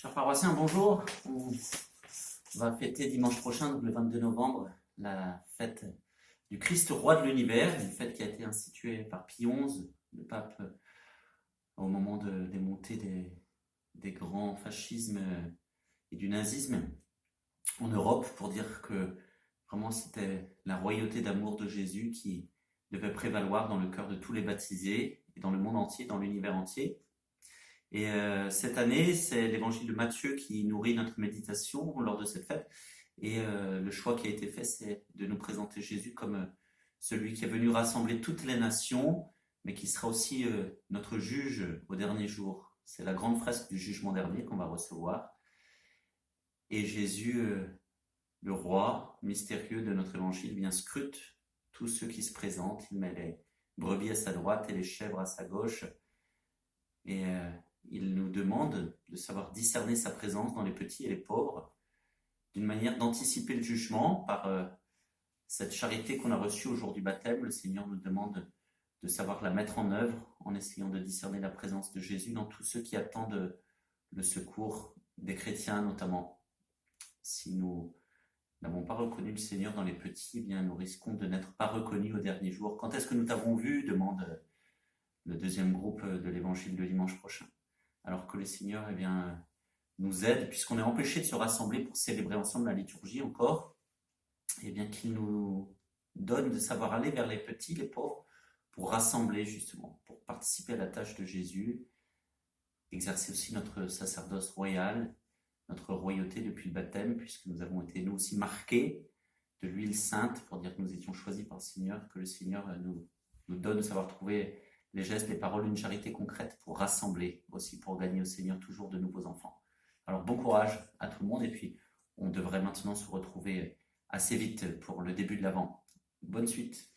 Chers paroissiens, bonjour. On va fêter dimanche prochain, donc le 22 novembre, la fête du Christ roi de l'univers, une fête qui a été instituée par Pie XI, le pape, au moment des montées des grands fascismes et du nazisme en Europe, pour dire que vraiment c'était la royauté d'amour de Jésus qui devait prévaloir dans le cœur de tous les baptisés et dans le monde entier, dans l'univers entier. Et cette année, c'est l'évangile de Matthieu qui nourrit notre méditation lors de cette fête. Et le choix qui a été fait, c'est de nous présenter Jésus comme celui qui est venu rassembler toutes les nations, mais qui sera aussi notre juge au dernier jour. C'est la grande fresque du jugement dernier qu'on va recevoir. Et Jésus, le roi mystérieux de notre évangile, bien scrute tous ceux qui se présentent. Il met les brebis à sa droite et les chèvres à sa gauche. Et il nous demande de savoir discerner sa présence dans les petits et les pauvres, d'une manière d'anticiper le jugement par cette charité qu'on a reçue au jour du baptême. Le Seigneur nous demande de savoir la mettre en œuvre en essayant de discerner la présence de Jésus dans tous ceux qui attendent le secours des chrétiens notamment. Si nous n'avons pas reconnu le Seigneur dans les petits, eh bien nous risquons de n'être pas reconnus au dernier jour. Quand est-ce que nous t'avons vu ? Demande le deuxième groupe de l'évangile de dimanche prochain. Alors que le Seigneur nous aide, puisqu'on est empêché de se rassembler pour célébrer ensemble la liturgie encore, et bien qu'il nous donne de savoir aller vers les petits, les pauvres, pour rassembler justement, pour participer à la tâche de Jésus, exercer aussi notre sacerdoce royal, notre royauté depuis le baptême, puisque nous avons été nous aussi marqués de l'huile sainte, pour dire que nous étions choisis par le Seigneur, que le Seigneur nous donne de savoir trouver les gestes, les paroles, une charité concrète pour rassembler, aussi pour gagner au Seigneur toujours de nouveaux enfants. Alors bon courage à tout le monde, et puis on devrait maintenant se retrouver assez vite pour le début de l'Avent. Bonne suite.